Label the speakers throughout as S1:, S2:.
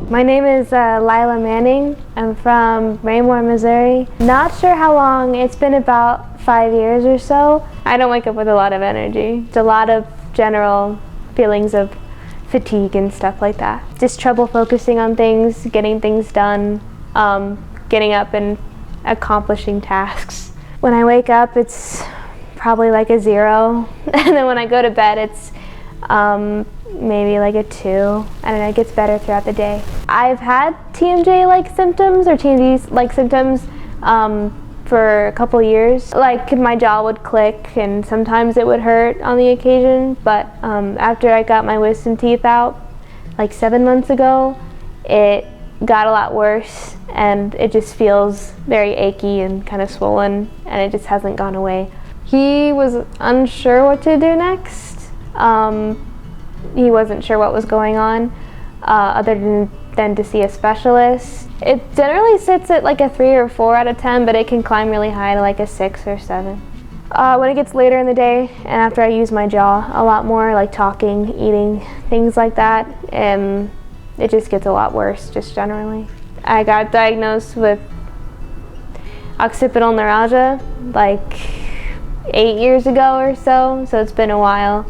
S1: My name is Lilah Manning. I'm from Raymore, Missouri. Not sure how long. It's been about 5 years or so. I don't wake up with a lot of energy. It's a lot of general feelings of fatigue and stuff like that. Just trouble focusing on things, getting things done, getting up and accomplishing tasks. When I wake up, it's probably like a 0, and then when I go to bed, it's maybe like a 2. I don't know, it gets better throughout the day. I've had TMJ-like symptoms or TMD-like symptoms for a couple years. Like my jaw would click and sometimes it would hurt on the occasion, but after I got my wisdom teeth out like 7 months ago, it got a lot worse and it just feels very achy and kind of swollen, and it just hasn't gone away. He was unsure what to do next. He wasn't sure what was going on other than to see a specialist. It generally sits at like a 3 or 4 out of 10, but it can climb really high to like a 6 or 7. When it gets later in the day and after I use my jaw a lot more, like talking, eating, things like that, it just gets a lot worse, just generally. I got diagnosed with occipital neuralgia like 8 years ago or so it's been a while.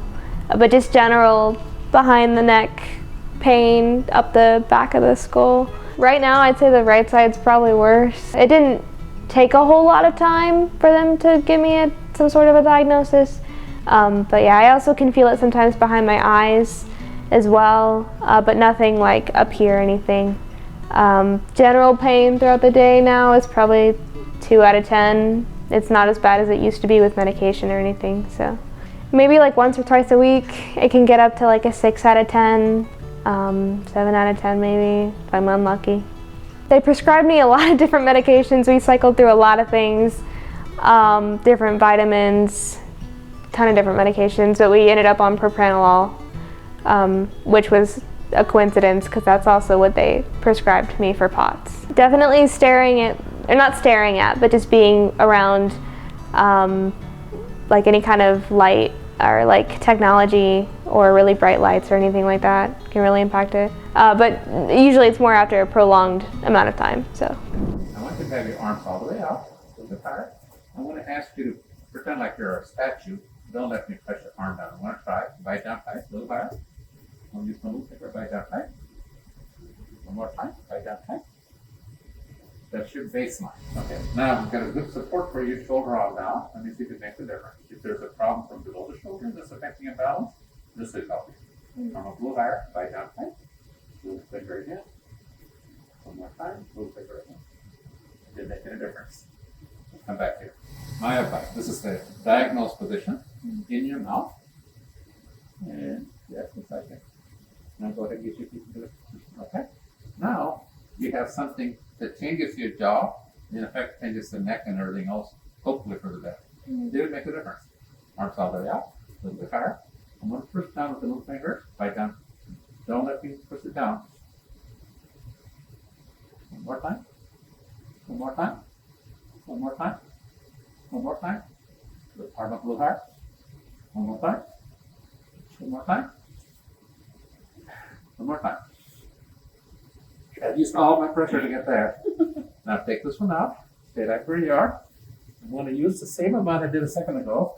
S1: But just general behind the neck pain up the back of the skull. Right now I'd say the right side's probably worse. It didn't take a whole lot of time for them to give me some sort of a diagnosis. But yeah, I also can feel it sometimes behind my eyes as well, but nothing like up here or anything. General pain throughout the day now is probably 2 out of 10. It's not as bad as it used to be with medication or anything, so. Maybe like once or twice a week, it can get up to like a 6 out of 10, 7 out of 10 maybe, if I'm unlucky. They prescribed me a lot of different medications. We cycled through a lot of things, different vitamins, ton of different medications, but we ended up on propranolol, which was a coincidence because that's also what they prescribed me for P.O.T.S. Definitely but just being around like any kind of light or like technology or really bright lights or anything like that can really impact it. But usually it's more after a prolonged amount of time, so.
S2: I want you to have your arms all the way out, a little bit higher. I want to ask you to pretend like you're a statue. Don't let me press your arm down. I want to try. Bite down tight, a little higher. I'll use my little finger, bite down tight. One more time, bite down tight. That's your baseline. Okay, now I've got a good support for your shoulder arm now. Let me see if it makes a difference. If there's a problem from below the shoulder that's affecting a balance, this is helping. Arm up a little higher, bite down tight. Little finger again. One more time, little finger again. It did make a difference. Let's come back here. My advice, this is the diagnose position in your mouth. And yes, it's like that. Now go ahead and get your teeth into it. Okay? Now you have something that changes your jaw, in effect changes the neck and everything else, hopefully for the better. It would make a difference. Arms all the way out, a little bit higher. I'm going to push down with the little finger, bite down. Don't let me push it down. One more time. One more time. One more time. One more time. Arm up a little higher. One more time. One more time. One more time. I've used all my pressure to get there. Now take this one out. Stay right where you are. I'm going to use the same amount I did a second ago,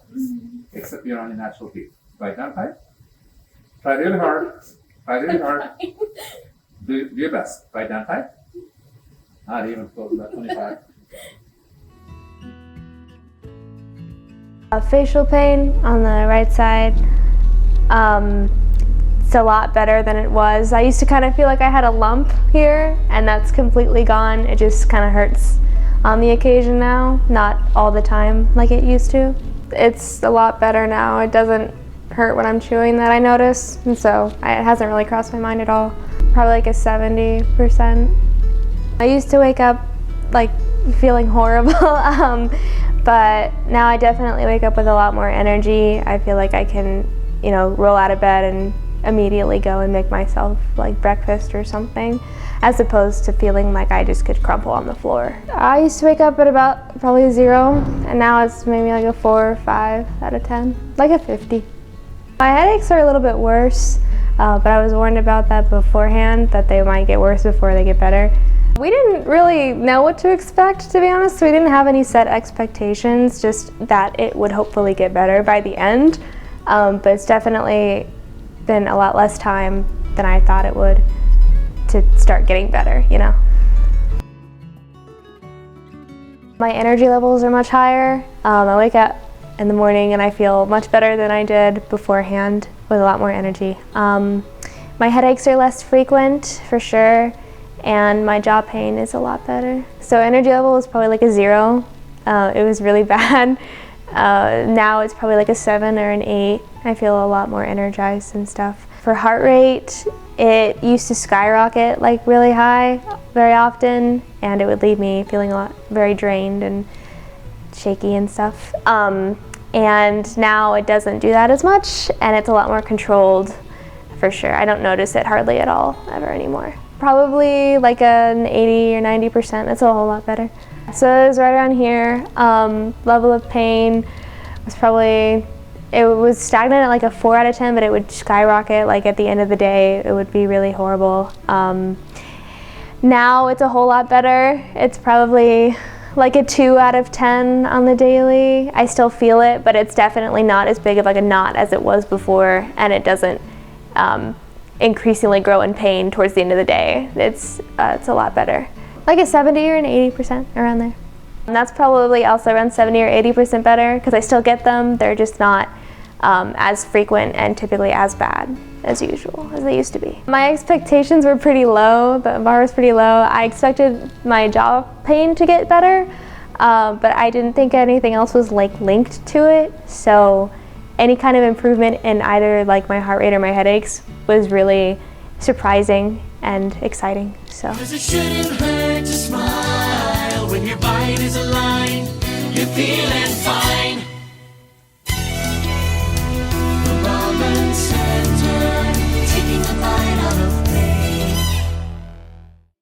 S2: except you're on your natural feet. Bite down tight. Try really hard. Try really hard. Do your best. Bite down tight. Not even close to that 25.
S1: Facial pain on the right side. It's a lot better than it was. I used to kind of feel like I had a lump here, and that's completely gone. It just kind of hurts on the occasion now, not all the time like it used to. It's a lot better now. It doesn't hurt when I'm chewing, that I notice, and so it hasn't really crossed my mind at all. Probably like a 70%. I used to wake up like feeling horrible, but now I definitely wake up with a lot more energy. I feel like I can, roll out of bed and immediately go and make myself like breakfast or something, as opposed to feeling like I just could crumple on the floor. I used to wake up at about probably a 0, and now it's maybe like a 4 or 5 out of 10, like a 50. My headaches are a little bit worse. but I was warned about that beforehand, that they might get worse before they get better. We didn't really know what to expect, to be honest. We didn't have any set expectations, just that it would hopefully get better by the end. But it's definitely been a lot less time than I thought it would to start getting better, you know. My energy levels are much higher. I wake up in the morning and I feel much better than I did beforehand, with a lot more energy. My headaches are less frequent, for sure, and my jaw pain is a lot better. So energy level was probably like a 0. It was really bad. Now it's probably like a 7 or an 8. I feel a lot more energized and stuff. For heart rate, it used to skyrocket like really high very often, and it would leave me feeling very drained and shaky and stuff. And now it doesn't do that as much, and it's a lot more controlled, for sure. I don't notice it hardly at all ever anymore. Probably like an 80 or 90%. It's a whole lot better. So it was right around here. Level of pain was probably, it was stagnant at like a 4 out of 10, but it would skyrocket like at the end of the day. It would be really horrible. Now it's a whole lot better. It's probably like a 2 out of 10 on the daily. I still feel it, but it's definitely not as big of like a knot as it was before, and it doesn't increasingly grow in pain towards the end of the day. It's a lot better. Like a 70 or an 80%, around there. And that's probably also around 70 or 80% better, because I still get them. They're just not as frequent and typically as bad as usual as they used to be. My expectations were pretty low. The bar was pretty low. I expected my jaw pain to get better, but I didn't think anything else was like linked to it. So any kind of improvement in either like my heart rate or my headaches was really surprising and exciting. So.
S3: 'Cause it shouldn't hurt to smile when your bite is aligned. You're feeling fine.